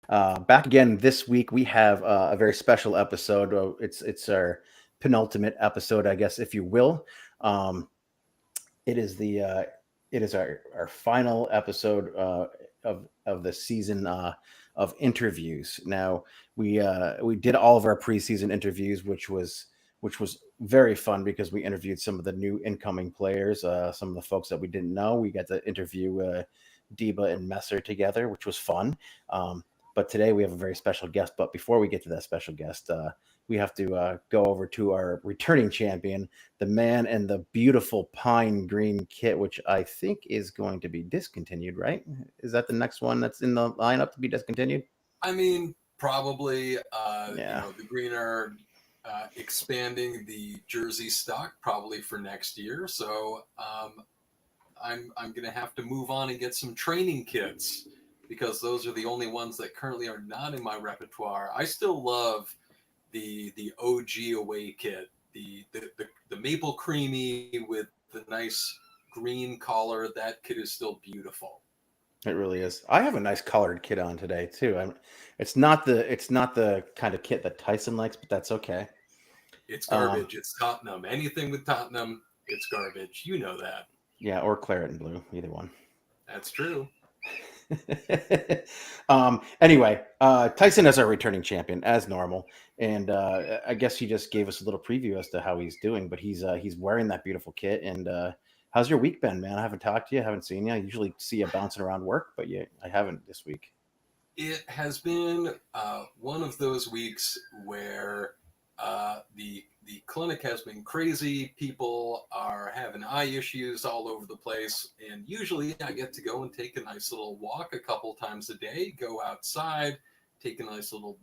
Back again this week. We have a very special episode. It's our penultimate episode, I guess, if you will. Um, it is the it is our final episode of the season of interviews. Now we did all of our preseason interviews, which was very fun because we interviewed some of the new incoming players, some of the folks that we didn't know. We got to interview Deba and Messer together, which was fun. But today we have a very special guest. But before we get to that special guest, we have to go over to our returning champion, the man in the beautiful pine green kit, which I think is going to be discontinued, right? Is that the next one that's in the lineup to be discontinued? I mean, probably, Yeah, the Green are expanding the jersey stock probably for next year. So I'm going to have to move on and get some training kits because those are the only ones that currently are not in my repertoire. I still love the OG away kit, the maple creamy with the nice green collar. That kit is still beautiful. it really is. I have a nice colored kit on today too. It's not the kind of kit that Tyson likes, but that's okay. It's Um, garbage. It's Tottenham. Anything with Tottenham, it's garbage. You know that. yeah, or claret and blue, either one. That's true. Anyway, Tyson is our returning champion as normal, and I guess he just gave us a little preview as to how he's doing. But he's wearing that beautiful kit. And how's your week been, man? I haven't talked to you, I haven't seen you. I usually see you bouncing around work, but I haven't this week. It has been one of those weeks where the clinic has been crazy. People are having eye issues all over the place, and usually I get to go and take a nice little walk a couple times a day. Go outside, take a nice little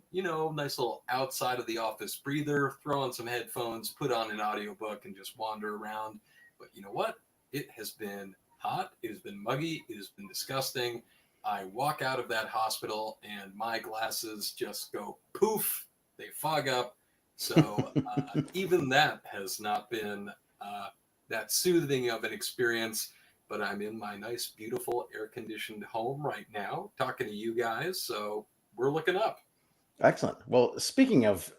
outside of the office breather. Throw on some headphones, put on an audiobook, and just wander around. But you know what? It has been hot. It has been muggy. It has been disgusting. I walk out of that hospital and my glasses just go poof, they fog up. So even that has not been that soothing of an experience. But I'm in my nice, beautiful, air conditioned home right now talking to you guys. So we're looking up. Excellent. Well, speaking of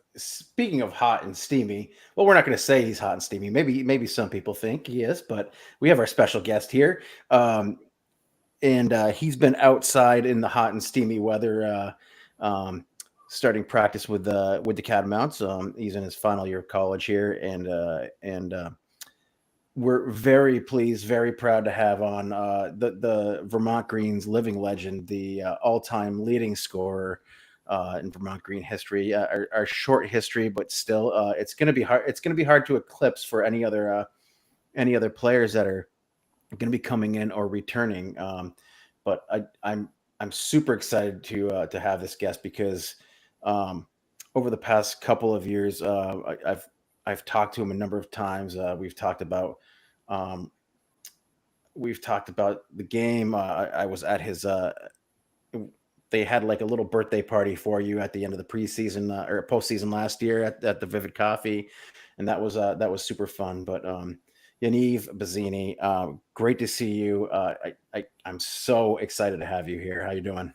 hot and steamy, well, we're not going to say he's hot and steamy. Maybe some people think he is, but we have our special guest here. And he's been outside in the hot and steamy weather, starting practice with the Catamounts. He's in his final year of college here, and we're very pleased, very proud to have on the Vermont Greens living legend, the all-time leading scorer in Vermont Green history. Our short history, but still, it's going to be hard. It's going to be hard to eclipse for any other players that are going to be coming in or returning. But I'm super excited to have this guest because um, over the past couple of years, I've talked to him a number of times. Um, we've talked about the game. I was at his. They had like a little birthday party for you at the end of the preseason or postseason last year at the Vivid Coffee, and that was super fun. But Yaniv Bazzini, great to see you. I'm so excited to have you here. How you doing?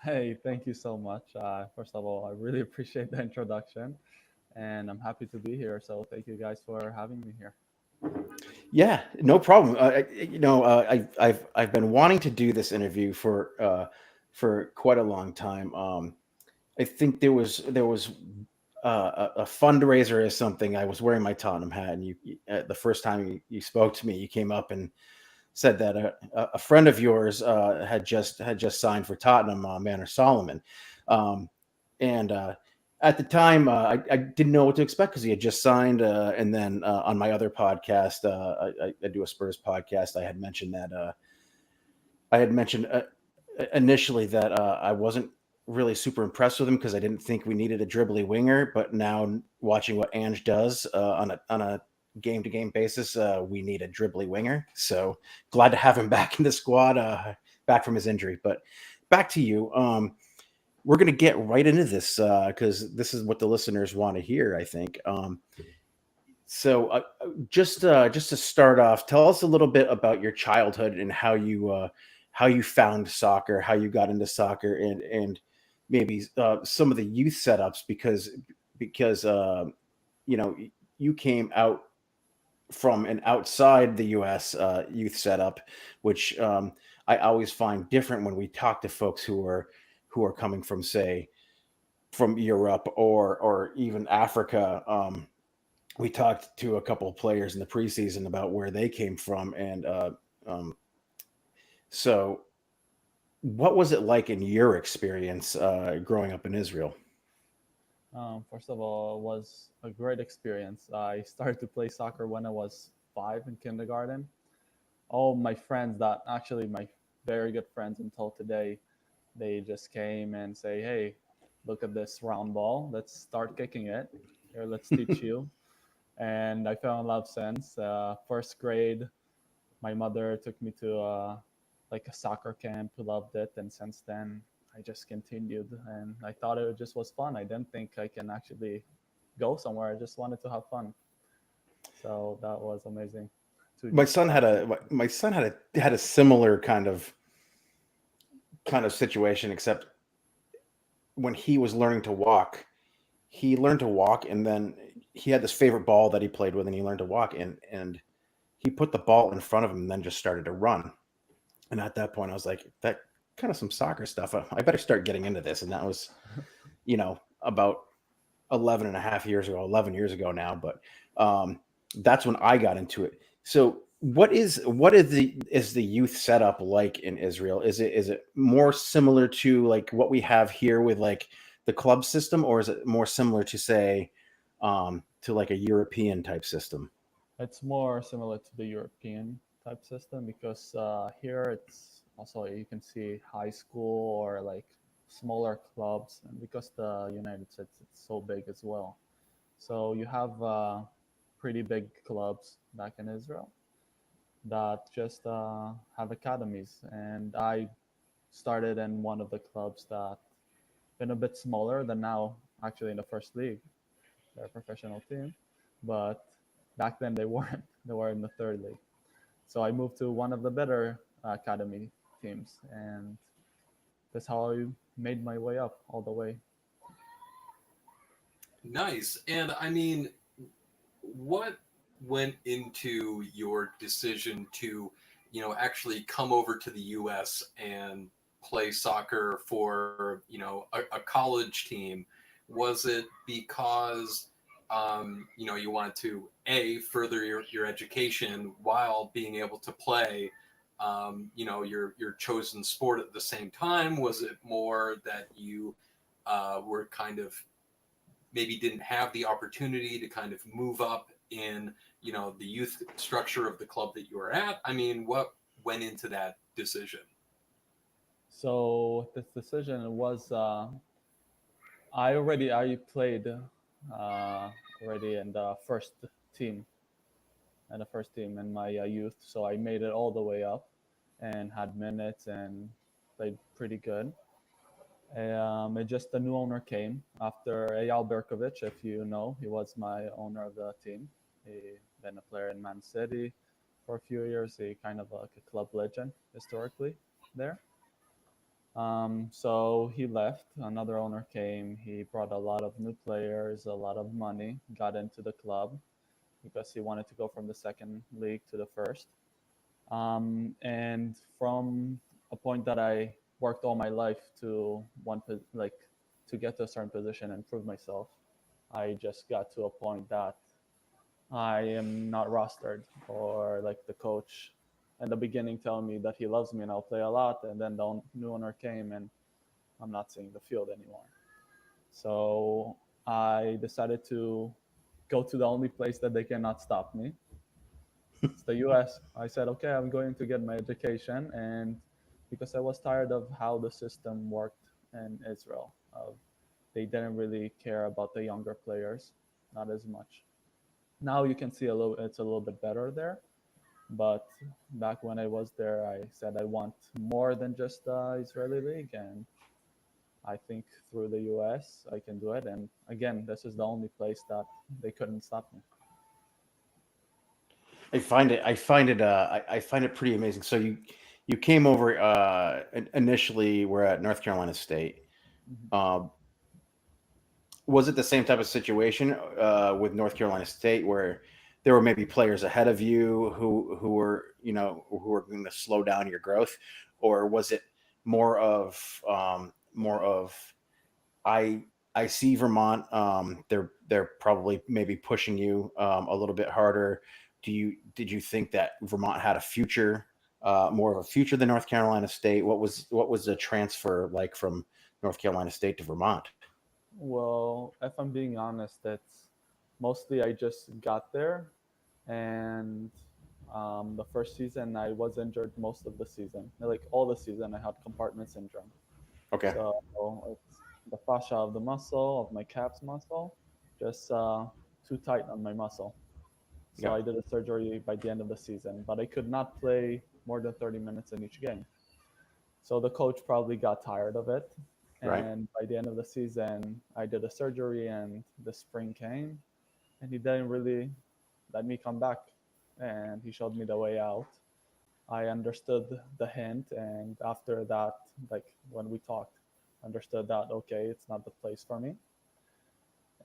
Hey, thank you so much. First of all, I really appreciate the introduction, and I'm happy to be here. So thank you guys for having me here. Yeah, no problem. I've been wanting to do this interview for quite a long time. I think there was a fundraiser or something. I was wearing my Tottenham hat, and the first time you spoke to me, you came up and said that a friend of yours had just signed for Tottenham, Manor Solomon, um, and at the time I didn't know what to expect because he had just signed, and then on my other podcast, I do a Spurs podcast. I had mentioned initially that I wasn't really super impressed with him because I didn't think we needed a dribbly winger. But now watching what Ange does on a game to game basis, we need a dribbly winger. So glad to have him back in the squad, back from his injury. But back to you. We're going to get right into this because this is what the listeners want to hear, I think. So just to start off, tell us a little bit about your childhood and how you found soccer, how you got into soccer, and maybe some of the youth setups because you know you came out from an outside the U.S. Youth setup, which I always find different when we talk to folks who are coming from, say, from Europe or even Africa. We talked to a couple of players in the preseason about where they came from, and um, so what was it like in your experience growing up in Israel? First of all, it was a great experience. I started to play soccer when I was 5 in kindergarten. All my friends, that actually my very good friends until today, they just came and say, "Hey, look at this round ball. Let's start kicking it. Here, let's teach you." And I fell in love since first grade. My mother took me to like a soccer camp, loved it, and since then I just continued. And I thought it just was fun. I didn't think I can actually go somewhere. I just wanted to have fun. So that was amazing to My just son start had with. a similar kind of situation, except when he was learning to walk, he learned to walk, and then he had this favorite ball that he played with, and he learned to walk, and he put the ball in front of him and then just started to run. And at that point, I was like, that kind of some soccer stuff. I better start getting into this. And that was, about 11 and a half years ago, 11 years ago now. But that's when I got into it. So is the youth setup like in Israel? Is it more similar to like what we have here with like the club system, or is it more similar to, say, to like a European type system? It's more similar to the European type system because here it's also you can see high school or like smaller clubs, and because the United States it's so big as well. So you have pretty big clubs back in Israel that just have academies, and I started in one of the clubs that been a bit smaller than now, actually in the first league. They're a professional team, but back then they weren't. They were in the third league. So I moved to one of the better academy teams, and that's how I made my way up all the way. Nice. And I mean, what went into your decision to, actually come over to the US and play soccer for, a college team? Was it because, you wanted to, A, further your education while being able to play, your chosen sport at the same time? Was it more that you were kind of maybe didn't have the opportunity to kind of move up in the youth structure of the club that you were at? I mean, what went into that decision? So this decision was I played already in the team first team in my youth, so I made it all the way up and had minutes and played pretty good. It just the new owner came after Eyal Berkovich, if you know, he was my owner of the team. He been a player in Man City for a few years. He kind of like a club legend historically there. So he left. Another owner came. He brought a lot of new players, a lot of money, got into the club because he wanted to go from the second league to the first. And from a point that I worked all my life to like to get to a certain position and prove myself, I just got to a point that I am not rostered, or like the coach in the beginning telling me that he loves me and I'll play a lot, and then the new owner came and I'm not seeing the field anymore. So I decided to go to the only place that they cannot stop me. It's the US. I said, okay, I'm going to get my education. And because I was tired of how the system worked in Israel, they didn't really care about the younger players, not as much. Now you can see it's a little bit better there. But back when I was there, I said I want more than just the Israeli league. And I think through the US, I can do it. And again, this is the only place that they couldn't stop me. I find it pretty amazing. So you came over initially. We're at North Carolina State. Um, was it the same type of situation with North Carolina State where there were maybe players ahead of you who were who were going to slow down your growth, or was it more of I I see Vermont. They're probably maybe pushing you a little bit harder. Did you think that Vermont had a future, more of a future than North Carolina State? What was the transfer like from North Carolina State to Vermont? Well, if I'm being honest, it's mostly I just got there, and the first season I was injured most of the season. Like all the season, I had compartment syndrome. Okay, So it's the fascia of the muscle of my calf's muscle, just too tight on my muscle. So yeah, I did a surgery by the end of the season, but I could not play more than 30 minutes in each game. So the coach probably got tired of it. right, And by the end of the season, I did a surgery and the spring came and he didn't really let me come back. And he showed me the way out. I understood the hint. And after that, like when we talked, understood that, okay, it's not the place for me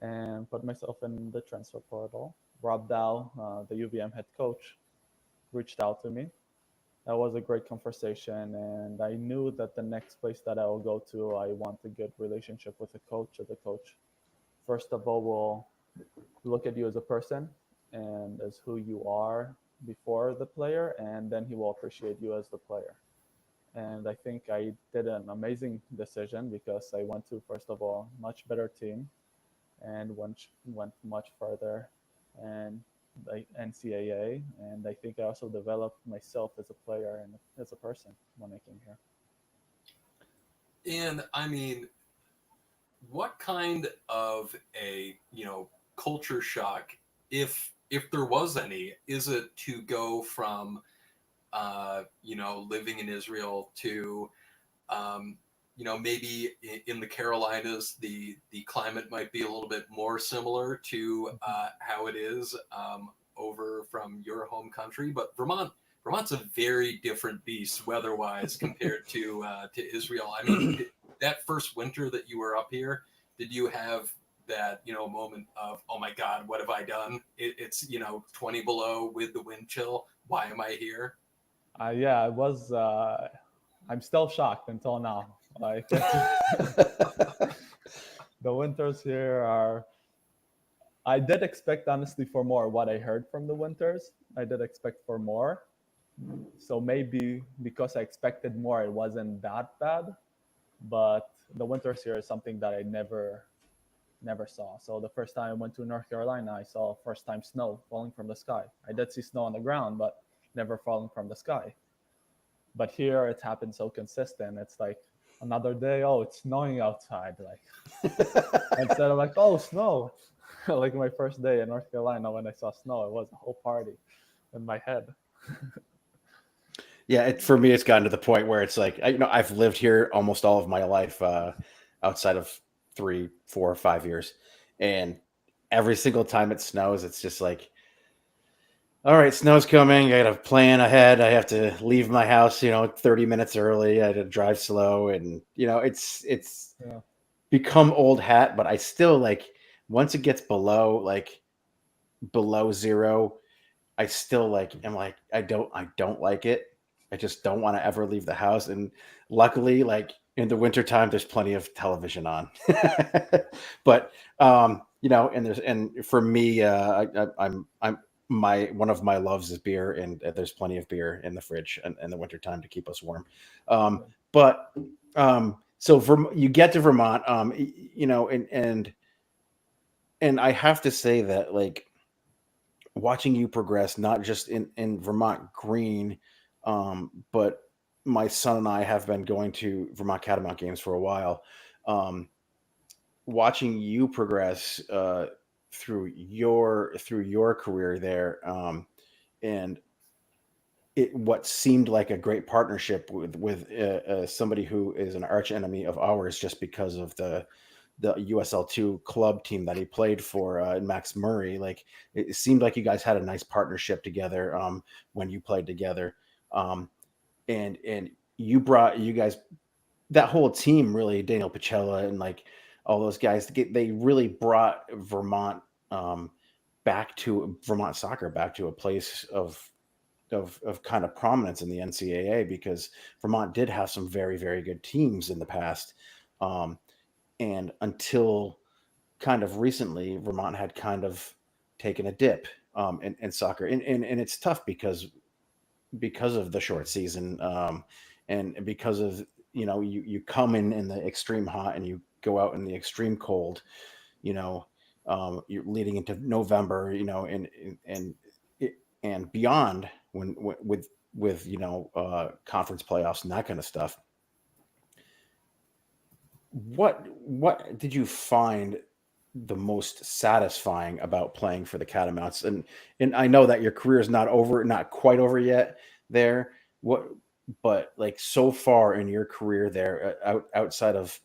and put myself in the transfer portal. Rob Dow, the UVM head coach, reached out to me. That was a great conversation, and I knew that the next place that I will go to, I want a good relationship with the coach. Or the coach, first of all, will look at you as a person and as who you are before the player, and then he will appreciate you as the player. And I think I did an amazing decision because I went to, first of all, much better team and went much further and like NCAA. And I think I also developed myself as a player and as a person when I came here. And I mean, what kind of a culture shock, if there was any, is it to go from living in Israel to maybe in the Carolinas, the climate might be a little bit more similar to how it is over from your home country, but Vermont's a very different beast weather-wise compared to Israel. I mean, that first winter that you were up here, did you have that moment of, oh my God, what have I done? It's 20 below with the wind chill. Why am I here? Yeah, I was. I'm still shocked until now. Like the winters here are. I did expect honestly for more. What I heard from the winters, I did expect for more. So maybe because I expected more, it wasn't that bad. But the winters here is something that I never saw. So the first time I went to North Carolina, I saw first time snow falling from the sky. I did see snow on the ground, but never falling from the sky. But here it's happened so consistent. It's like another day, oh, it's snowing outside. Like instead of like, oh, snow. Like my first day in North Carolina when I saw snow, it was a whole party in my head. Yeah, for me, it's gotten to the point where it's like I've lived here almost all of my life, outside of 3, 4, 5 years, and every single time it snows, it's just like, all right, snow's coming. I got to plan ahead. I have to leave my house, 30 minutes early. I had to drive slow, and it's Yeah. become old hat. But I still like once it gets below zero, I still am like I don't like it. I just don't want to ever leave the house. And luckily, like in the wintertime, there's plenty of television on. But and for me, I'm my one of my loves is beer, and there's plenty of beer in the fridge in the wintertime to keep us warm. But so you get to Vermont, and I have to say that like watching you progress, not just in Vermont Green, but my son and I have been going to Vermont Catamount games for a while. Um, Watching you progress through your career there, and what seemed like a great partnership with somebody who is an arch enemy of ours, just because of the USL2 club team that he played for, Max Murray. Like it seemed like you guys had a nice partnership together, when you played together, and you guys that whole team really, Daniel Pacella and like all those guys, they really brought um, Vermont soccer back to a place of kind of prominence in the NCAA, because Vermont did have some very, very good teams in the past. Um, and until kind of recently, Vermont had kind of taken a dip in soccer. And it's tough because of the short season, and because of, you come in the extreme hot and you go out in the extreme cold, you know you're leading into November, and and beyond, with conference playoffs and that kind of stuff. What did you find the most satisfying about playing for the Catamounts? And I know that your career is not quite over yet there. What But like, so far in your career there, outside of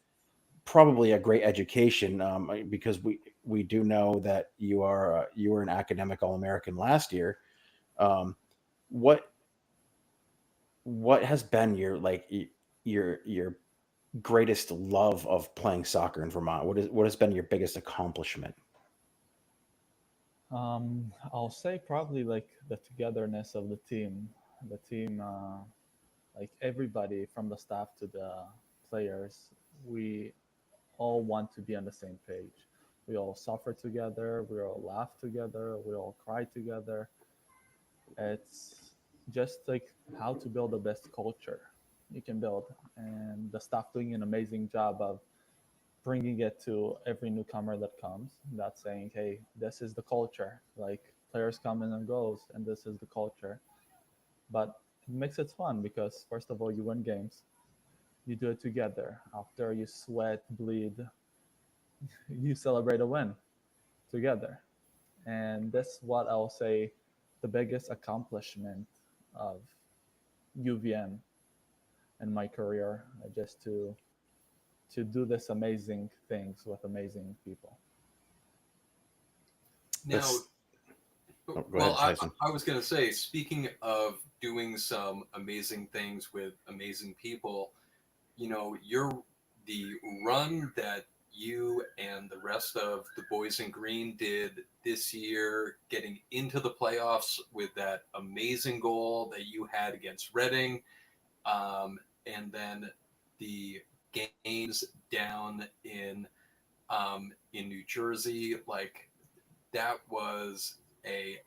probably a great education, because we do know that you were an academic All-American last year. Um, what what has been your greatest love of playing soccer in Vermont? What has been your biggest accomplishment? I'll say probably like the togetherness of the team. The team, like everybody from the staff to the players, we all want to be on the same page. We all suffer together. We all laugh together. We all cry together. It's just like how to build the best culture you can build, and the staff doing an amazing job of bringing it to every newcomer that comes. That's saying, hey, this is the culture. Like players come in and goes, and this is the culture. But it makes it fun because first of all, you win games. You do it together. After you sweat, bleed, you celebrate a win together. And that's what I'll say the biggest accomplishment of UVM in my career, just to do this amazing things with amazing people. Now, That's Oh, go well, ahead, Tyson. I was going to say, speaking of doing some amazing things with amazing people, you're the run that you and the rest of the boys in green did this year, getting into the playoffs with that amazing goal that you had against Reading, and then the games down in New Jersey, like that was a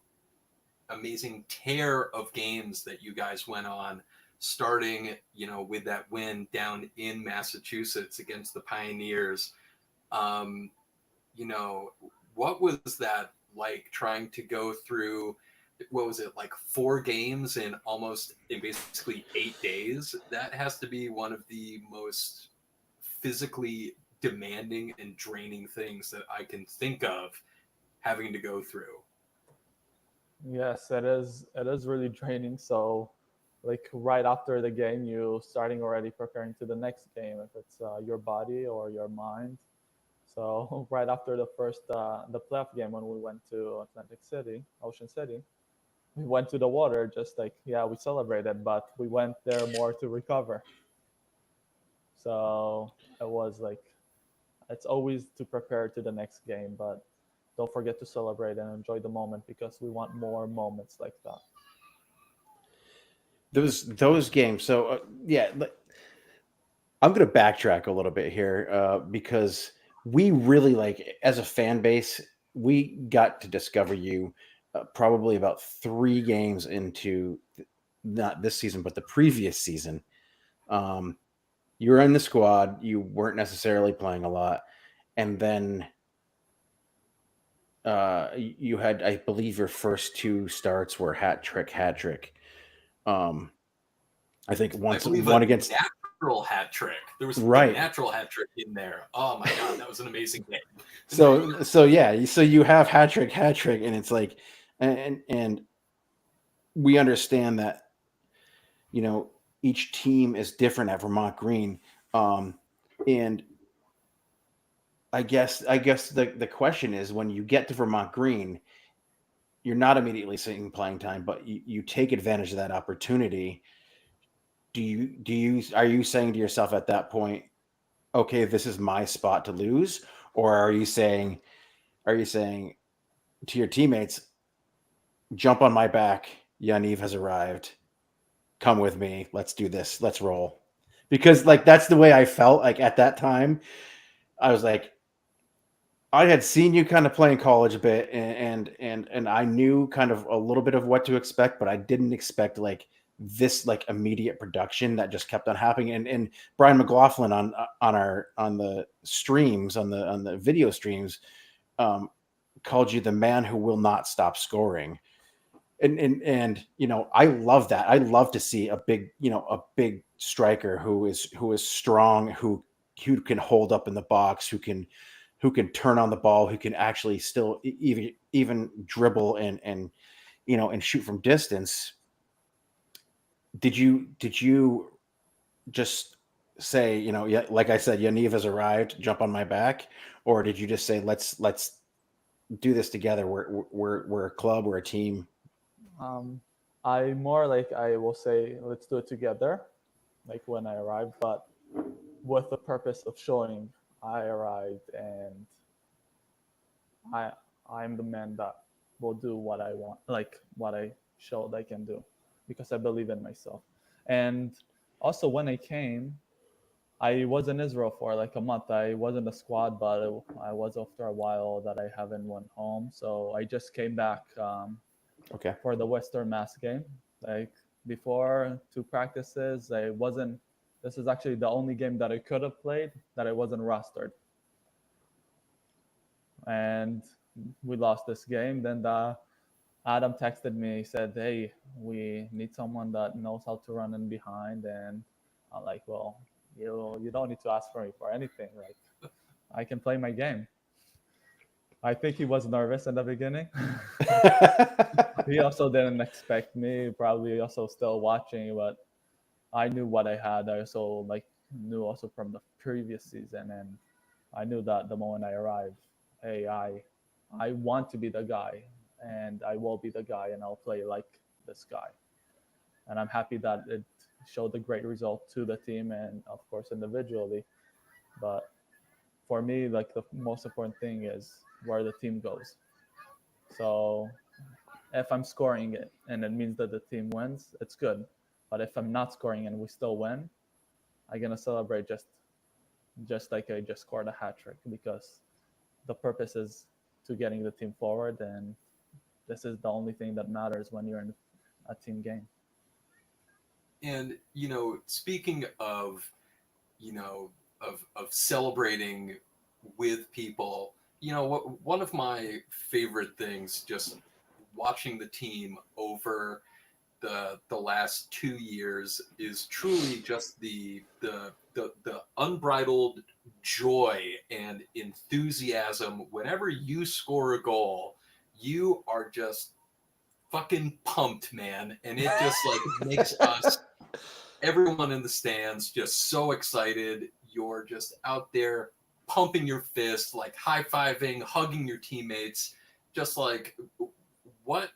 amazing tear of games that you guys went on, starting, with that win down in Massachusetts against the Pioneers. Um, you know, what was that like, trying to go through, what was it, like 4 games in basically 8 days? That has to be one of the most physically demanding and draining things that I can think of having to go through. Yes, it is. It is really draining. So, like right after the game, you starting already preparing to the next game, if it's your body or your mind. So right after the playoff game when we went to Atlantic City, Ocean City, we went to the water. Just like yeah, we celebrated, but we went there more to recover. So it was like it's always to prepare to the next game, but don't forget to celebrate and enjoy the moment because we want more moments like that. Those games. So yeah, I'm going to backtrack a little bit here, because we really, like, as a fan base, we got to discover you probably about 3 games into not this season, but the previous season. Um, you were in the squad. You weren't necessarily playing a lot, and then you had, I believe, your first 2 starts were hat trick. Um, I think I once believe one a against natural hat trick. There was a right. natural hat trick in there. Oh my god, that was an amazing game. So yeah, so you have hat trick, and it's like, and we understand that, you know each team is different at Vermont Green, and I guess the question is, when you get to Vermont Green, you're not immediately seeing playing time, but you take advantage of that opportunity. are you saying to yourself at that point, okay, this is my spot to lose, or are you saying to your teammates, jump on my back, Yaniv has arrived, come with me, let's do this, let's roll? Because like that's the way I felt like at that time. I was like, I had seen you kind of play in college a bit, and I knew kind of a little bit of what to expect, but I didn't expect like this like immediate production that just kept on happening. And Brian McLaughlin on the streams on the video streams um, called you the man who will not stop scoring. And you know, I love that. I love to see a big striker who is strong, who can hold up in the box, who can turn on the ball, who can actually still even dribble and you know and shoot from distance. Did you just say, you know, yeah, like I said, Yaniv has arrived, jump on my back, or did you just say let's do this together? We're a club, we're a team. Um, I more like I will say let's do it together, like when I arrive, but with the purpose of showing I arrived and I I'm the man that will do what I want, like what I showed I can do, because I believe in myself. And also when I came, I was in Israel for like a month. I was in the squad, but I was after a while that I haven't went home. So I just came back Okay. for the Western Mass game. Like before two practices, I wasn't. This is actually the only game that I could have played that I wasn't rostered, and we lost this game. Then Adam texted me. He said, "Hey, we need someone that knows how to run in behind." And I'm like, "Well, you don't need to ask for me for anything. Like, I can play my game." I think he was nervous in the beginning. He also didn't expect me. Probably also still watching, but I knew what I had. I also like knew also from the previous season, and I knew that the moment I arrived, hey, I want to be the guy, and I will be the guy, and I'll play like this guy. And I'm happy that it showed a great result to the team and of course individually. But for me, like the most important thing is where the team goes. So if I'm scoring it and it means that the team wins, it's good. But if I'm not scoring and we still win, I'm gonna celebrate just like I just scored a hat trick, because the purpose is to getting the team forward, and this is the only thing that matters when you're in a team game. And you know, speaking of, you know, of celebrating with people, you know, one of my favorite things, just watching the team over the last 2 years, is truly just the unbridled joy and enthusiasm. Whenever you score a goal, you are just fucking pumped, man, and it just like makes us, everyone in the stands, just so excited. You're just out there pumping your fist, like high-fiving, hugging your teammates. Just like, what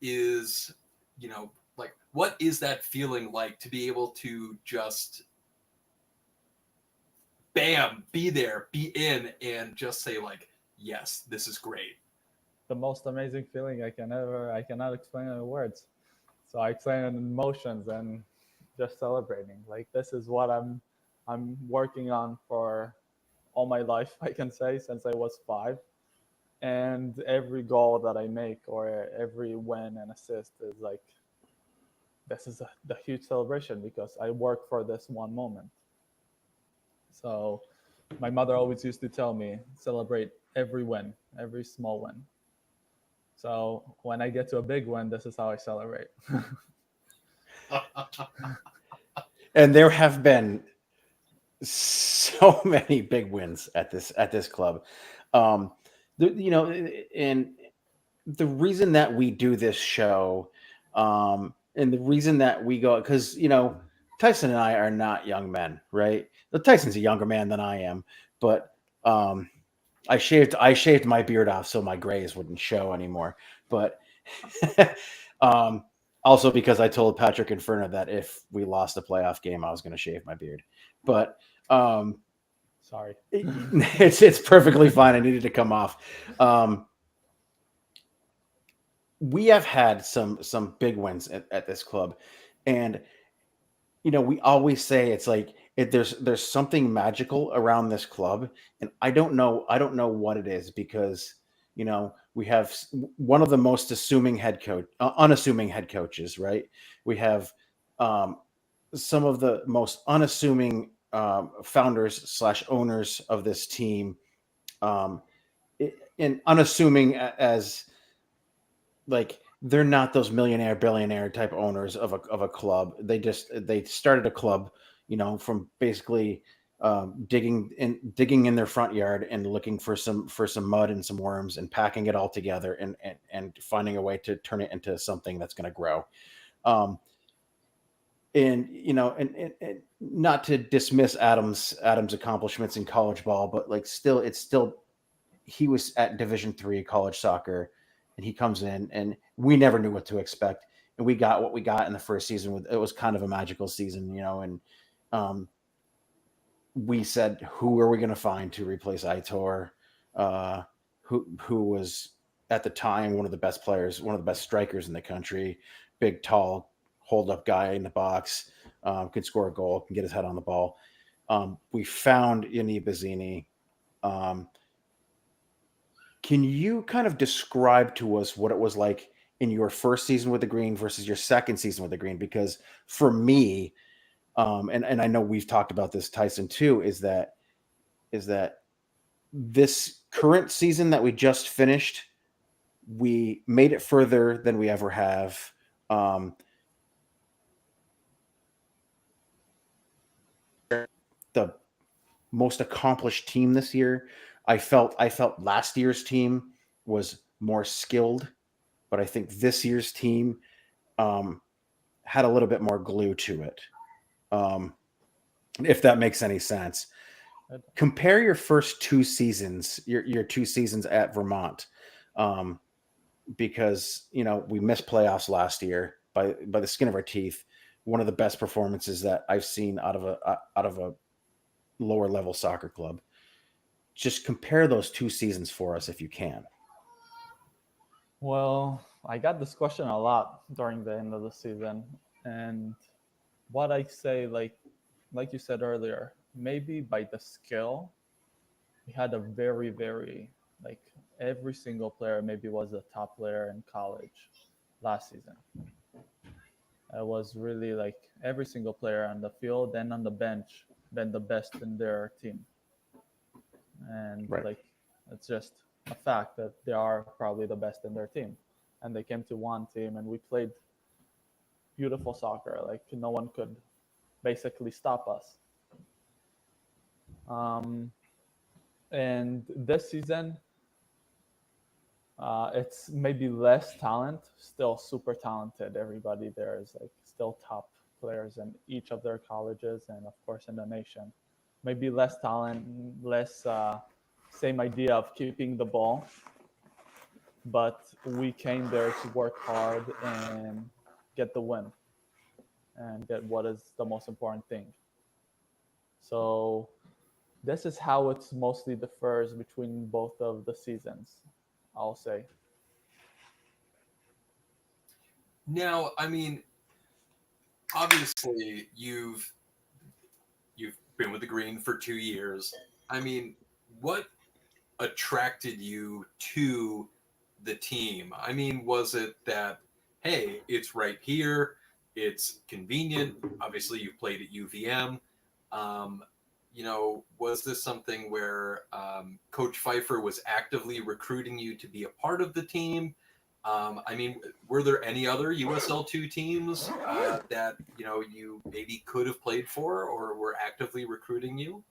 is, you know, like, what is that feeling like to be able to just bam, be there, be in, and just say like, yes, this is great. The most amazing feeling I cannot explain in words. So I explain it in emotions and just celebrating. Like this is what I'm working on for all my life, I can say, since I was 5. And every goal that I make or every win and assist is like, this is the huge celebration because I work for this one moment. So my mother always used to tell me, celebrate every win, every small win. So when I get to a big win, this is how I celebrate. And there have been so many big wins at this club. You know, and the reason that we do this show, and the reason that we go, because you know, Tyson and I are not young men, right? The Tyson's a younger man than I am, but I shaved my beard off so my grays wouldn't show anymore. But um, Also because I told Patrick Inferno that if we lost a playoff game, I was going to shave my beard. But Sorry. it's perfectly fine. I needed to come off. We have had some big wins at this club, and we always say it's like there's something magical around this club, and I don't know what it is because we have one of the most unassuming head coaches, right? We have um, some of the most unassuming founders slash owners of this team, um, and unassuming as like they're not those millionaire billionaire type owners of a club. They started a club, from basically digging in their front yard and looking for some mud and some worms and packing it all together and finding a way to turn it into something that's going to grow. um and not to dismiss Adams accomplishments in college ball, but like still it's still he was at Division 3 college soccer, and he comes in, and we never knew what to expect, and we got what we got in the first season. It was kind of a magical season, and um, we said, who are we going to find to replace Aitor, uh, who was at the time one of the best players, one of the best strikers in the country, big, tall, hold up guy in the box, could score a goal, can get his head on the ball. We found Yanni Bazzini. Um, Can you kind of describe to us what it was like in your first season with the Green versus your second season with the Green? Because for me, and I know we've talked about this, Tyson, too, is that this current season that we just finished, we made it further than we ever have. Um, the most accomplished team this year. I felt last year's team was more skilled, but I think this year's team um, had a little bit more glue to it. Um, if that makes any sense. Compare your first two seasons, your 2 seasons at Vermont, um, because we missed playoffs last year by the skin of our teeth. One of the best performances that I've seen out of a lower level soccer club. Just compare those 2 seasons for us if you can. Well, I got this question a lot during the end of the season, and what I say, like you said earlier, maybe by the skill, we had a very, very like every single player maybe was a top player in college last season. It was really like every single player on the field and on the bench been the best in their team, and Right. like it's just a fact that they are probably the best in their team, and they came to one team and we played beautiful soccer. Like no one could basically stop us. Um, and this season, it's maybe less talent, still super talented. Everybody there is like still top players in each of their colleges and of course in the nation. Maybe less talent, less same idea of keeping the ball, but we came there to work hard and get the win and get what is the most important thing. So this is how it's mostly differs between both of the seasons, I'll say. Now, I mean, obviously, you've been with the Green for 2 years. I mean, what attracted you to the team? I mean, was it that, hey, it's right here, it's convenient? Obviously, you've played at UVM. Um, was this something where Coach Pfeiffer was actively recruiting you to be a part of the team? I mean, were there any other USL2 teams that you maybe could have played for or were actively recruiting you?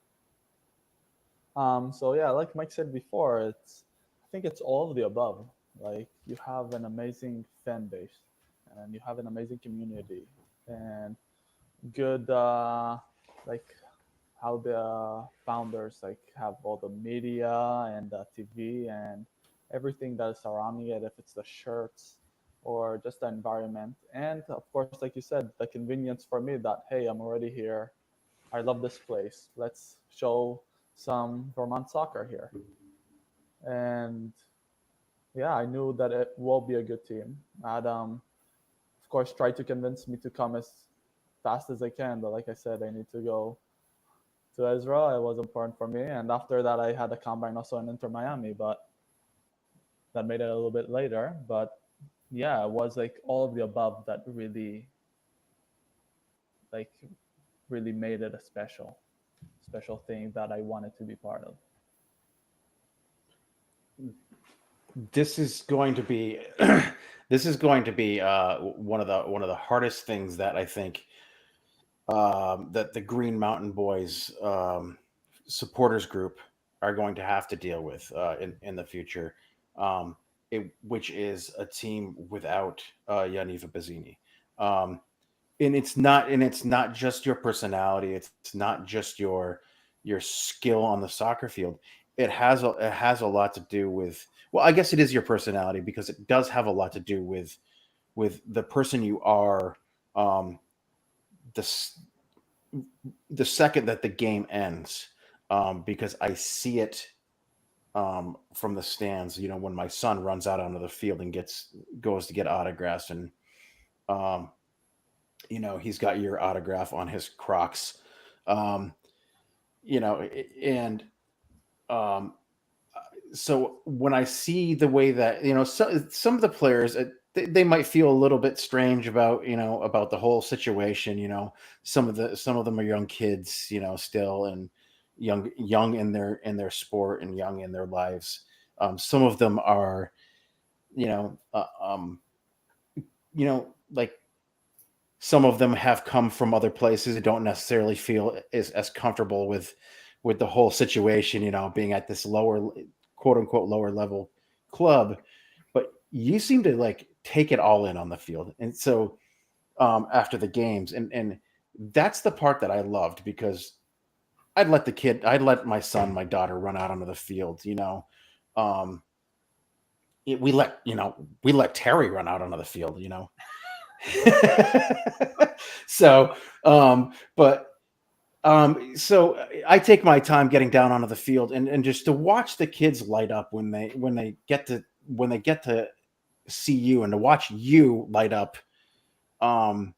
So yeah, like Mike said before, I think it's all of the above. Like you have an amazing fan base, and you have an amazing community, and good like how the founders like have all the media and the TV and everything that is surrounding it. If it's the shirts or just the environment. And of course, like you said, the convenience for me that, hey, I'm already here. I love this place. Let's show some Vermont soccer here. And yeah, I knew that it will be a good team. Adam, of course, tried to convince me to come as fast as I can, but like I said, I need to go to Israel. It was important for me, and after that, I had a combine also in Inter Miami, but that made it a little bit later. But yeah, it was like all of the above that like really made it a special thing that I wanted to be part of. This is going to be this is going to be one of the hardest things that I think that the Green Mountain Boys supporters group are going to have to deal with in the future, which is a team without Yaniva Bazzini. Um, and it's not just your personality. It's not just your skill on the soccer field. It has a lot to do with, well, I guess it is your personality because it does have a lot to do with the person you are. Um, the the second that the game ends, because I see it from the stands. You know, when my son runs out onto the field and goes to get autographs, and um, you know he's got your autograph on his Crocs. Um, you know, and um, so when I see the way that some of the players, they might feel a little bit strange about about the whole situation. Some of them are young kids, still, and young in their sport and young in their lives. Some of them are, you know, uh, um, like some of them have come from other places and don't necessarily feel as comfortable with the whole situation, being at this lower, quote unquote, lower level club. But you seem to like take it all in on the field. And so after the games, and that's the part that I loved, because I'd let my son, my daughter run out onto the field, um, we let Terry run out onto the field. So, but so I take my time getting down onto the field, and just to watch the kids light up when they get to see you, and to watch you light up um,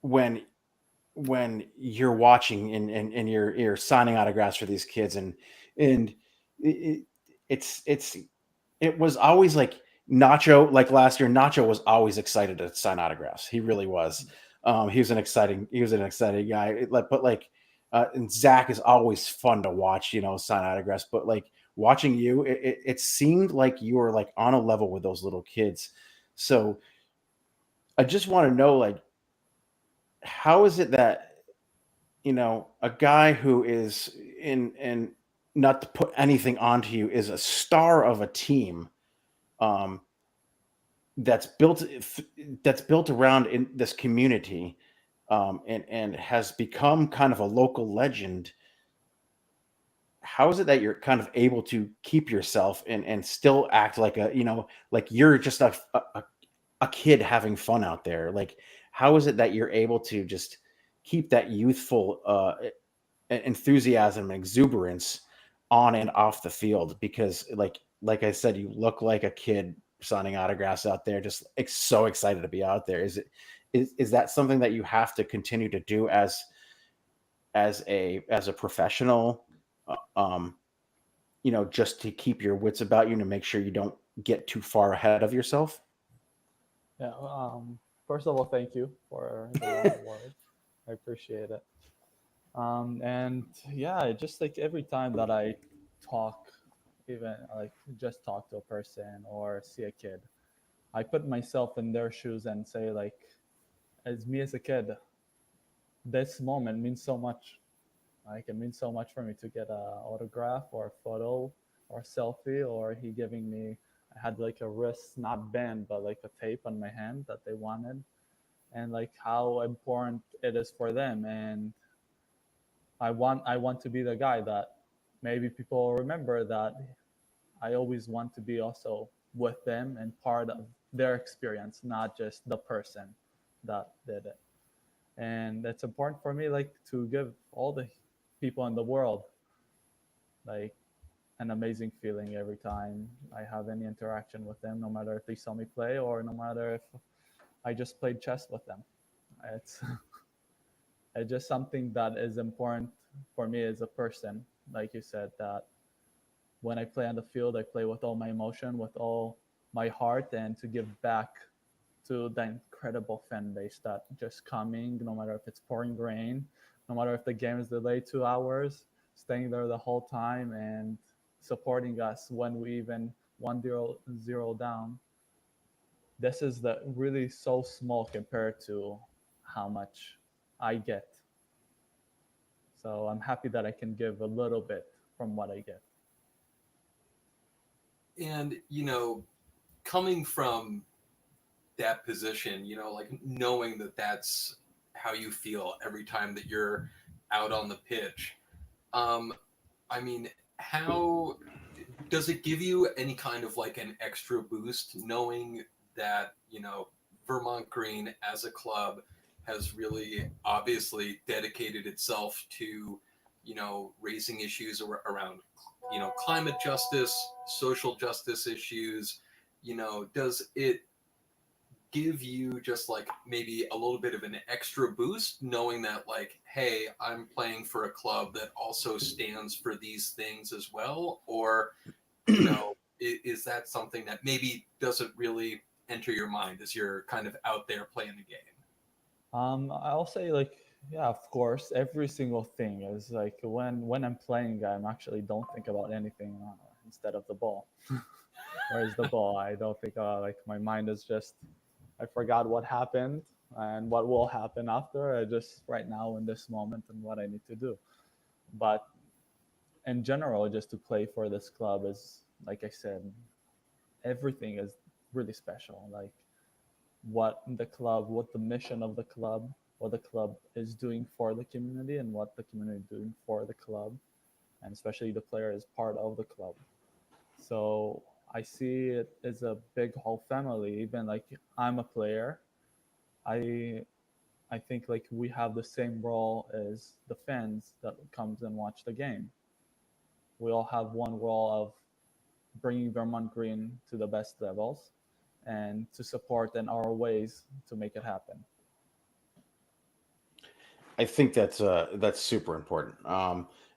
when you're watching, and you're signing autographs for these kids, and it, it's it was always like Nacho, like last year. Nacho was always excited to sign autographs. He really was. He was an exciting guy. But like, and Zach is always fun to watch. Sign autographs. But like watching you, it seemed like you were like on a level with those little kids. So I just want to know, like, how is it that a guy who is in not to put anything onto you, is a star of a team, um, that's built around in this community, and has become kind of a local legend. How is it that you're kind of able to keep yourself and still act like like you're just a kid having fun out there? Like, how is it that you're able to just keep that youthful enthusiasm and exuberance on and off the field? Because like I said, you look like a kid signing autographs out there, just so excited to be out there. Is that something that you have to continue to do as a professional, uh, um just to keep your wits about you, to make sure you don't get too far ahead of yourself? Yeah. First of all, thank you for the warm words. I appreciate it. And yeah, just like every time that I talk, even like just talk to a person or see a kid, I put myself in their shoes and say, like, as me as a kid, this moment means so much. Like, it means so much for me to get a autograph or a photo or a selfie, or he giving me. I had like a wrist not band, but like a tape on my hand that they wanted, and like how important it is for them. And I want to be the guy that maybe people remember, that I always want to be also with them and part of their experience, not just the person that did it. And it's important for me like to give all the people in the world like an amazing feeling every time I have any interaction with them, no matter if they saw me play or no matter if I just played chess with them. It's it's just something that is important for me as a person. Like you said, that when I play on the field, I play with all my emotion, with all my heart, and to give back to the incredible fan base that just coming, no matter if it's pouring rain, no matter if the game is delayed 2 hours, staying there the whole time and supporting us when we even 1-0 down. This is the really so small compared to how much I get. So I'm happy that I can give a little bit from what I get. And, coming from that position, like knowing that that's how you feel every time that you're out on the pitch. Um, I mean, how does it give you any kind of like an extra boost knowing that, Vermont Green as a club has really obviously dedicated itself to, raising issues around, climate justice, social justice issues? Does it give you just like maybe a little bit of an extra boost knowing that like, hey, I'm playing for a club that also stands for these things as well? Or is that something that maybe doesn't really enter your mind as you're kind of out there playing the game? I'll say like, yeah, of course, every single thing is like when I'm playing, I'm actually don't think about anything instead of the ball. Where's the ball? I don't think like my mind is just I forgot what happened and what will happen after. I just right now in this moment and what I need to do. But in general, just to play for this club is like I said, everything is really special. Like what the club, what the mission of the club, what the club is doing for the community, and what the community is doing for the club, and especially the player is part of the club. So I see it as a big whole family. Even like I'm a player, I I think like we have the same role as the fans that comes and watch the game. We all have one role of bringing Vermont Green to the best levels and to support in our ways to make it happen. I think that's super important.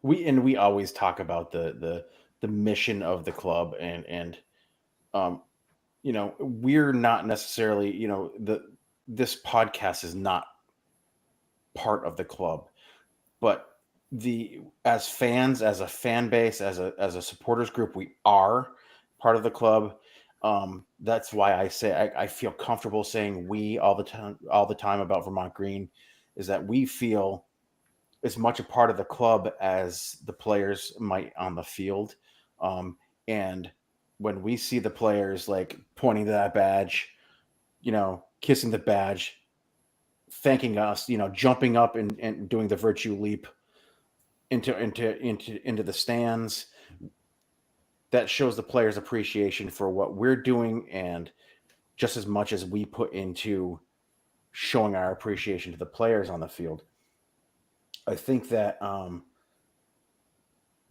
We always talk about the mission of the club, and um, we're not necessarily, the this podcast is not part of the club, but the as fans, as a fan base, as a supporters group, we are part of the club. That's why I say I feel comfortable saying we all the time about Vermont Green, is that we feel as much a part of the club as the players might on the field. And when we see the players like pointing to that badge, kissing the badge, thanking us, jumping up and doing the virtue leap into the stands, that shows the players appreciation for what we're doing, and just as much as we put into showing our appreciation to the players on the field. I think that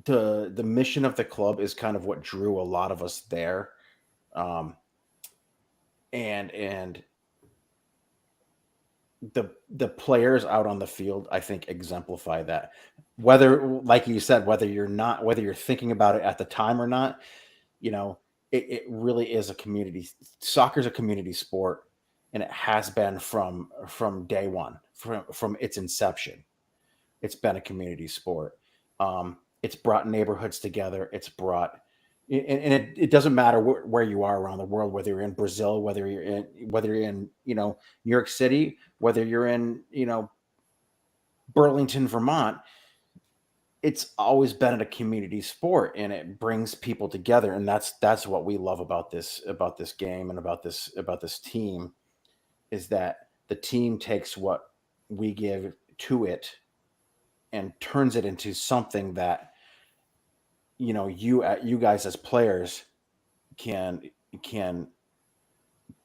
the mission of the club is kind of what drew a lot of us there, um, and the players out on the field, I think, exemplify that. Whether, like you said, whether you're thinking about it at the time or not, you know, it really is a community. Soccer's a community sport, and it has been from day one, from its inception. It's been a community sport. It's brought neighborhoods together. It's brought, and it doesn't matter where you are around the world, whether you're in Brazil, whether you're in New York City, whether you're in Burlington, Vermont. It's always been a community sport, and it brings people together, and that's what we love about this game and about this team, is that the team takes what we give to it and turns it into something that you guys as players can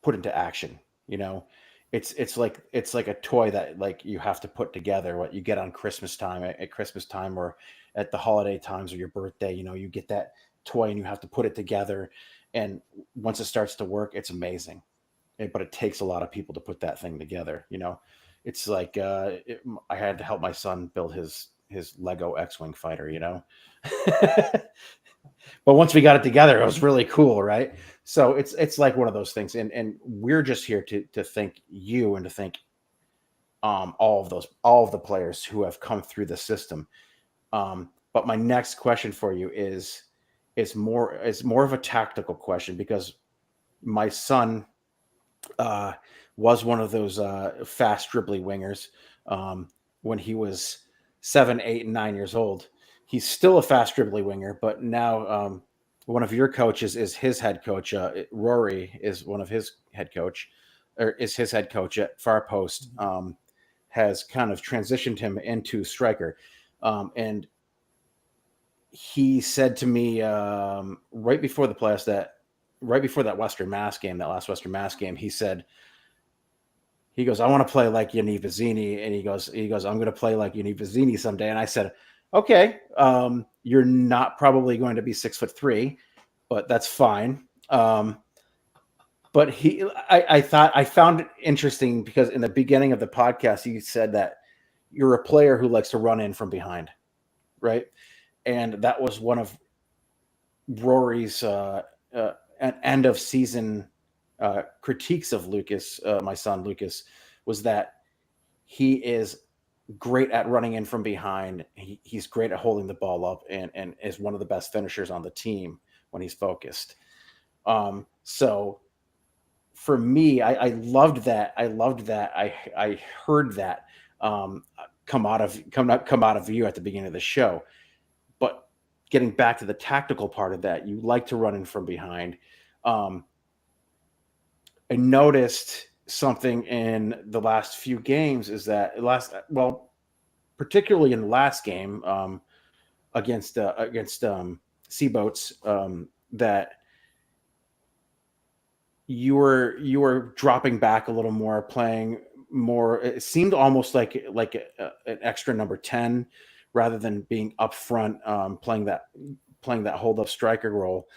put into action. It's like a toy that like you have to put together. What you get on Christmas time at Christmas time or at the holiday times or your birthday, you get that toy and you have to put it together. And once it starts to work, it's amazing. But it takes a lot of people to put that thing together. It's like I had to help my son build his Lego X-wing fighter. But once we got it together, it was really cool, right? So it's like one of those things, and we're just here to thank you and to thank all of the players who have come through the system. But my next question for you is more of a tactical question, because my son was one of those fast dribbly wingers when he was 7, 8, and 9 years old. He's still a fast dribbly winger, but now one of your coaches is his head coach. Rory is one of his head coach, or is his head coach at far post. Has kind of transitioned him into striker, and he said to me right before the playoffs right before that Western Mass game, that last Western Mass game, he goes, I want to play like Yaniv Vazini. And he goes, I'm going to play like Yaniv Vazini someday. And I said, okay, you're not probably going to be 6'3", but that's fine. But I found it interesting because in the beginning of the podcast, he said that you're a player who likes to run in from behind, right? And that was one of Rory's an end of season critiques of Lucas, my son Lucas, was that he is great at running in from behind. He's great at holding the ball up, and is one of the best finishers on the team when he's focused. So for me, I loved that. I heard that come out of you at the beginning of the show. But getting back to the tactical part of that, you like to run in from behind. I noticed something in the last few games is that particularly in the last game against Seaboats, that you were dropping back a little more, playing more. It seemed almost like an extra number 10 rather than being up front, playing that hold up striker role.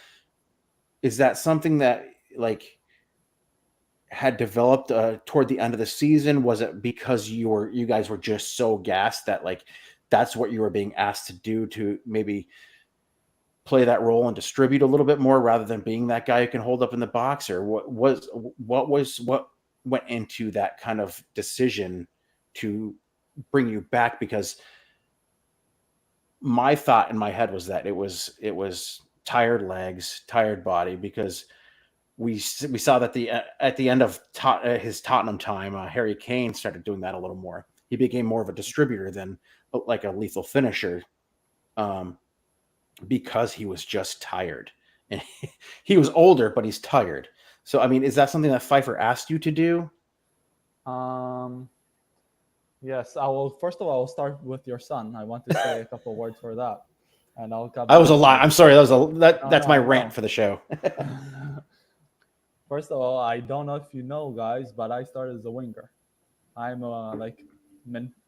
Is that something that like had developed toward the end of the season? Was it because you guys were just so gassed that like that's what you were being asked to do, to maybe play that role and distribute a little bit more rather than being that guy who can hold up in the box? Or what went into that kind of decision to bring you back? Because my thought in my head was that it was tired legs, tired body, because we saw that at the end of his Tottenham time, Harry Kane started doing that a little more. He became more of a distributor than like a lethal finisher, because he was just tired. And he was older, but he's tired. So, I mean, is that something that Pfeiffer asked you to do? Yes, I will. First of all, I'll start with your son. I want to say a couple words for that, and I'll come. That was a lot. I'm sorry. That's my No. rant for the show. First of all, I don't know if you know, guys, but I started as a winger. I'm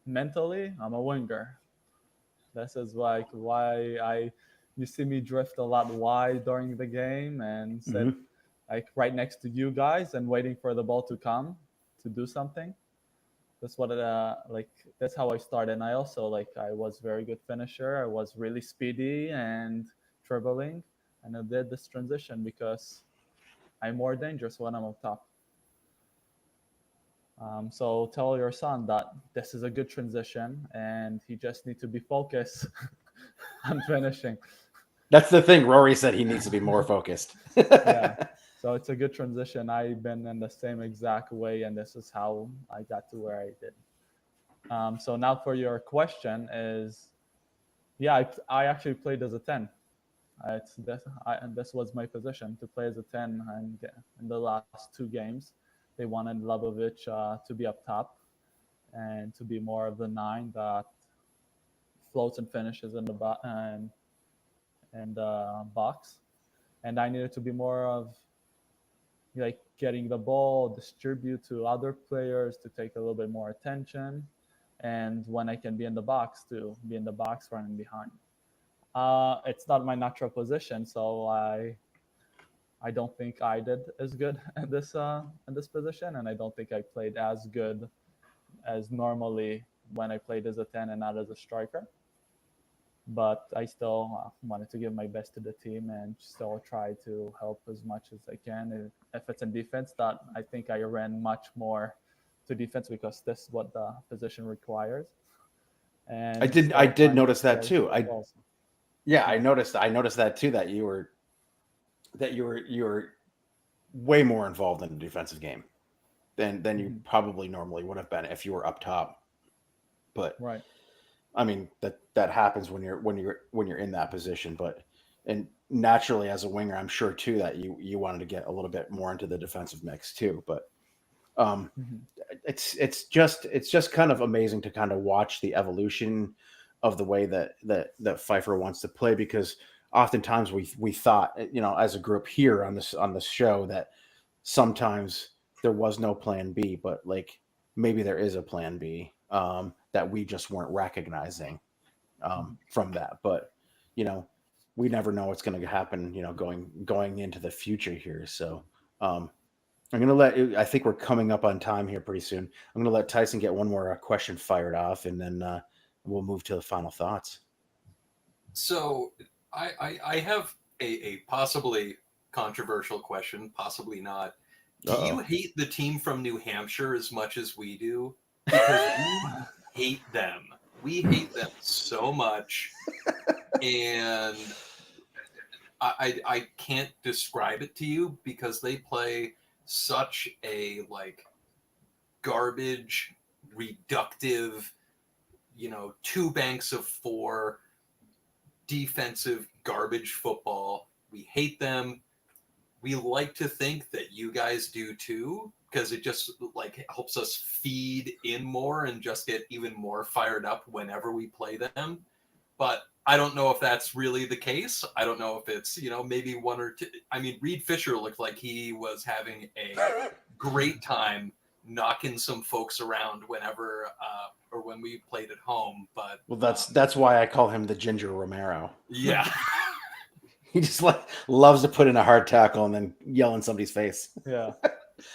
mentally, I'm a winger. This is like why you see me drift a lot wide during the game and sit like right next to you guys and waiting for the ball to come to do something. That's what that's how I started. And I also I was very good finisher. I was really speedy and dribbling, and I did this transition because I'm more dangerous when I'm up top. So tell your son that this is a good transition, and he just needs to be focused on finishing. That's the thing. Rory said he needs to be more focused. Yeah. So it's a good transition. I've been in the same exact way, and this is how I got to where I did. So now for your question is, yeah, I actually played as a 10. And this was my position, to play as a 10. And in the last two games, they wanted Labovic to be up top and to be more of the 9 that floats and finishes in the box. And I needed to be more of like getting the ball, distribute to other players to take a little bit more attention, and when I can be in the box to be in the box running behind. It's not my natural position, so I don't think I did as good in this position, and I don't think I played as good as normally when I played as a 10 and not as a striker. But I still wanted to give my best to the team and still try to help as much as I can. If it's in defense, that I think I ran much more to defense because this is what the position requires. I And did I still did trying to notice that score too. goals. I noticed that too, that you were way more involved in the defensive game than you Mhm. probably normally would have been if you were up top. But Right. I mean that happens when you're in that position. But and naturally as a winger, I'm sure too that you wanted to get a little bit more into the defensive mix too. But um, Mhm. it's just kind of amazing to kind of watch the evolution of the way that Pfeiffer wants to play, because oftentimes we thought, as a group here on this show, that sometimes there was no plan B, but like maybe there is a plan B, that we just weren't recognizing, Mhm. from that. But you know, we never know what's going to happen, going into the future here. So um, I'm gonna I think we're coming up on time here pretty soon. I'm gonna let Tyson get one more question fired off, and then we'll move to the final thoughts. So I have a possibly controversial question, possibly not. Uh Do you oh. hate the team from New Hampshire as much as we do? Because we hate them. We hate them so much, and I can't describe it to you because they play such a like garbage, reductive, two banks of four defensive garbage football. We hate them. We like to think that you guys do too, because it just like helps us feed in more and just get even more fired up whenever we play them. But I don't know if that's really the case. I don't know if it's, maybe one or two. I mean, Reed Fisher looked like he was having a great time knocking some folks around whenever or when we played at home. But Well, that's why I call him the Ginger Romero. yeah, He just like loves to put in a hard tackle and then yell in somebody's face. Yeah.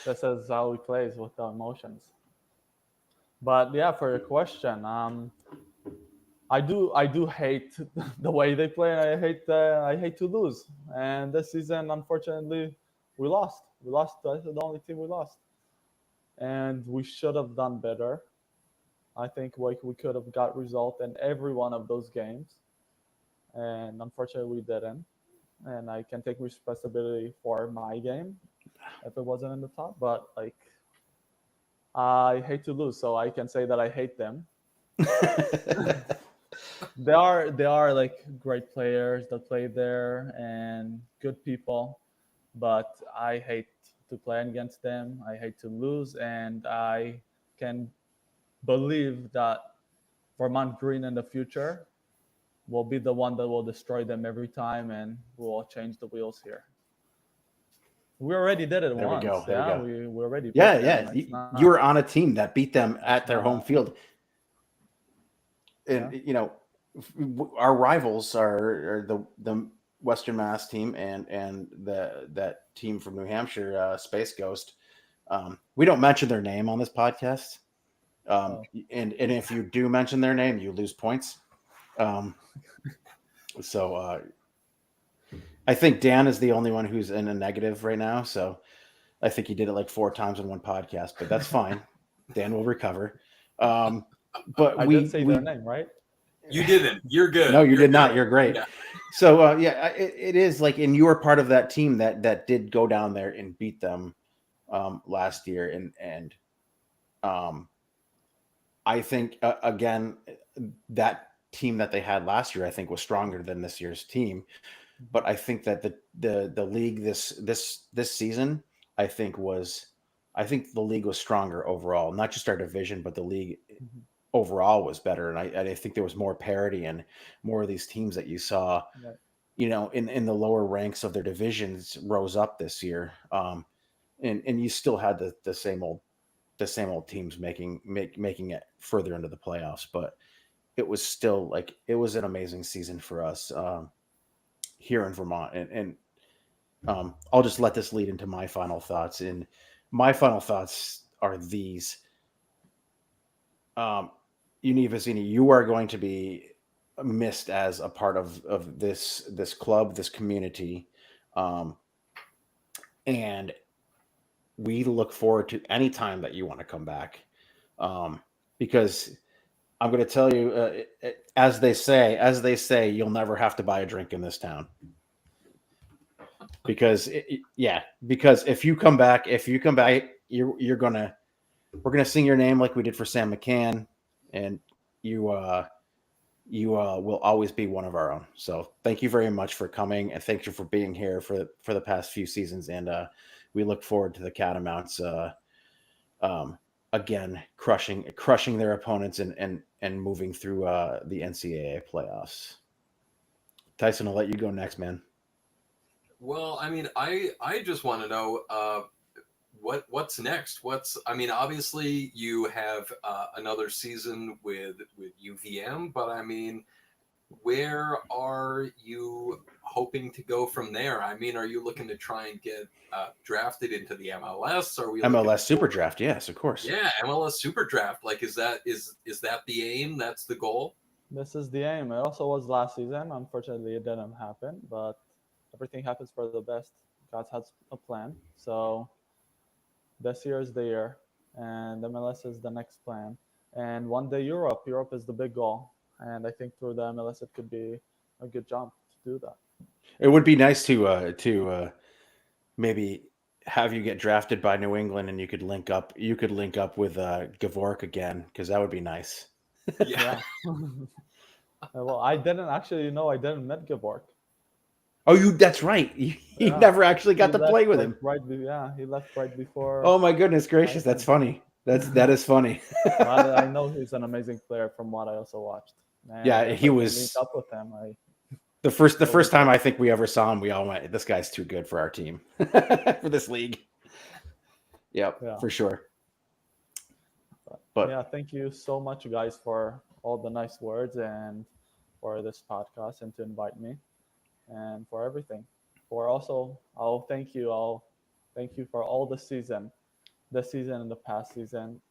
This is how he plays with the emotions. But yeah, for your question, I do hate the way they play, and I hate to lose. And this season, unfortunately, we lost. We lost. That's the only team we lost, and we should have done better. I think we could have got result in every one of those games, and unfortunately, we didn't. And I can take responsibility for my game if it wasn't in the top. But like, I hate to lose, so I can say that I hate them. They are like great players that play there and good people, but I hate to play against them. I hate to lose, and I can believe that Vermont Green in the future will be the one that will destroy them every time, and will change the wheels here. We already did it There we go. once. There we Yeah, go. we already Yeah, beat them. yeah. It's You not. were on a team that beat them It's at their not home a. field, Yeah. and our rivals are the Western Mass team and that team from New Hampshire, Space Ghost. We don't mention their name on this podcast, Oh. and if you do mention their name, you lose points. Um, so I think Dan is the only one who's in a negative right now. So I think he did it like 4 times in one podcast, but that's fine. Dan will recover. Um, but I did say their we name, right? you didn't. You're no, good. you You're did not. good. You're great. Yeah. So yeah, it is like, and you were part of that team that did go down there and beat them last year, and um, I think again that team that they had last year, I think, was stronger than this year's team. But I think that the league this season, I think I think the league was stronger overall. Not just our division, but the league Mhm. overall was better, and I think there was more parity and more of these teams that you saw, Right. in the lower ranks of their divisions rose up this year. and you still had the same old teams making it further into the playoffs, but it was still like it was an amazing season for us here in Vermont. And I'll just let this lead into my final thoughts. And my final thoughts are these: Yaniv Vazini, you are going to be missed as a part of this club, this community, and we look forward to any time that you want to come back, because I'm going to tell you, as they say, you'll never have to buy a drink in this town. Because because if you come back, we're gonna sing your name like we did for Sam McCann, and you will always be one of our own. So thank you very much for coming, and thank you for being here for the past few seasons. And we look forward to the Catamounts again crushing their opponents and moving through the NCAA playoffs. Tyson, I'll let you go next, man. Well, I mean, I just want to know what's next. Obviously you have another season with UVM, but I mean, where are you hoping to go from there? I mean, are you looking to try and get drafted into the MLS? Are we MLS Super Draft? Yes, of course. Yeah, MLS Super Draft. Like, is that the aim? That's the goal? This is the aim. It also was last season. Unfortunately, it didn't happen, but everything happens for the best. God has a plan. So this year is the year, and MLS is the next plan. And one day Europe. Europe is the big goal. And I think through the MLS, it could be a good jump to do that. It would be nice to maybe have you get drafted by New England, and you could link up. You could link up with Gavork again, because that would be nice. Yeah. Well, I didn't met Gavork. Oh, that's right. You never actually got to play with him. He left right before. Oh my goodness gracious, that's funny. That is funny. I know he's an amazing player from what I also watched. Man, yeah, he was. Linked up with him. The first time I think we ever saw him, we all went, "This guy's too good for our team, for this league." Yep, yeah, for sure. But yeah, thank you so much, guys, for all the nice words and for this podcast and to invite me and for everything. I'll thank you for all this season and the past season,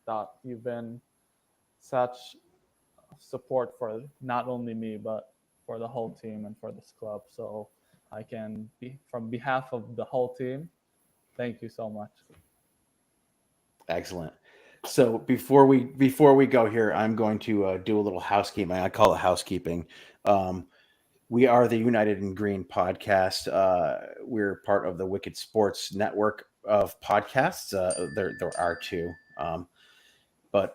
that you've been such support for not only me but for the whole team and for this club. So I can be, from behalf of the whole team, thank you so much. Excellent. So before we go here, I'm going to do a little housekeeping. I call it housekeeping. We are the United in Green podcast. We're part of the Wicked Sports network of podcasts. There are two, but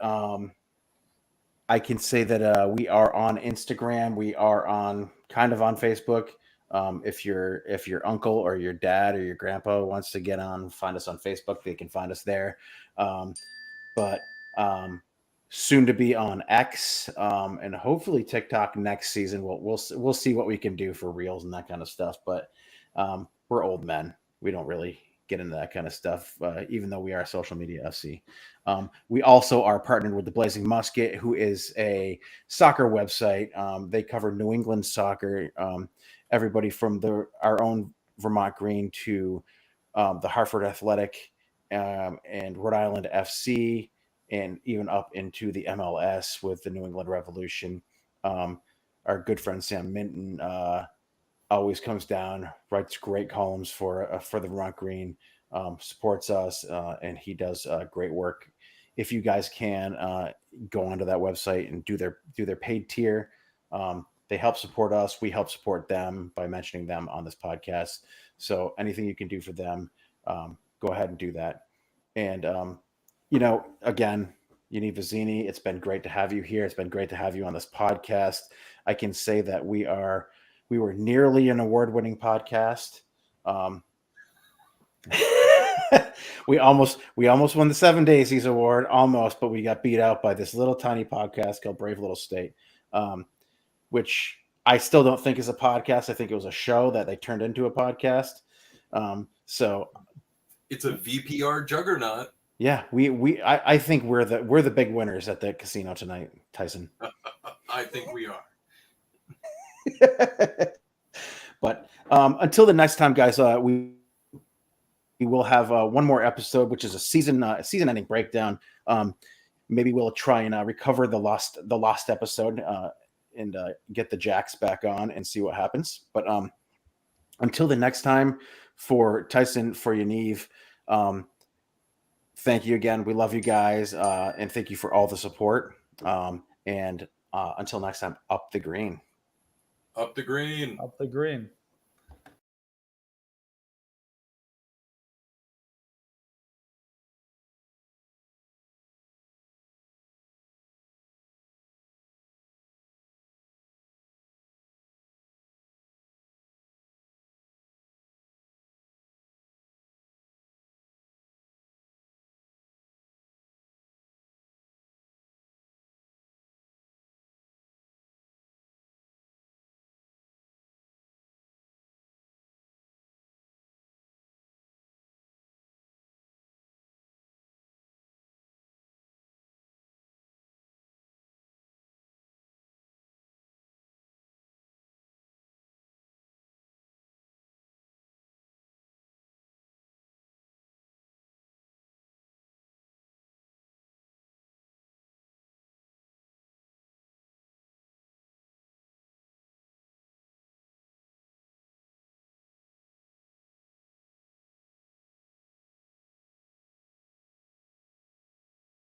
I can say that we are on Instagram. We are on Facebook. If your uncle or your dad or your grandpa wants to get on, find us on Facebook. They can find us there. But soon to be on X, and hopefully TikTok next season. We'll see what we can do for reels and that kind of stuff. But we're old men. We don't really get into that kind of stuff, even though we are Social Media FC. We also are partnered with the Blazing Musket, who is a soccer website. They cover New England soccer, everybody from our own Vermont Green to the Hartford Athletic and Rhode Island FC, and even up into the MLS with the New England Revolution. Our good friend Sam Minton always comes down, writes great columns for the Vermont Green, supports us, and he does great work. If you guys can go onto that website and do their paid tier, they help support us. We help support them by mentioning them on this podcast. So anything you can do for them, go ahead and do that. And again, Yaniv Vazini, it's been great to have you here. It's been great to have you on this podcast. I can say that we were nearly an award-winning podcast. We almost won the 7 Daisies Award, almost, but we got beat out by this little tiny podcast called Brave Little State, which I still don't think is a podcast. I think it was a show that they turned into a podcast. So It's a VPR juggernaut. Yeah, I think we're the big winners at the casino tonight, Tyson. I think we are. But until the next time, guys, we will have one more episode, which is a season ending breakdown. Maybe we'll try and recover the lost episode and get the Jacks back on and see what happens. But until the next time, for Tyson, for Yaniv, thank you again. We love you guys, and thank you for all the support. And until next time, up the green. Up the green. Up the green.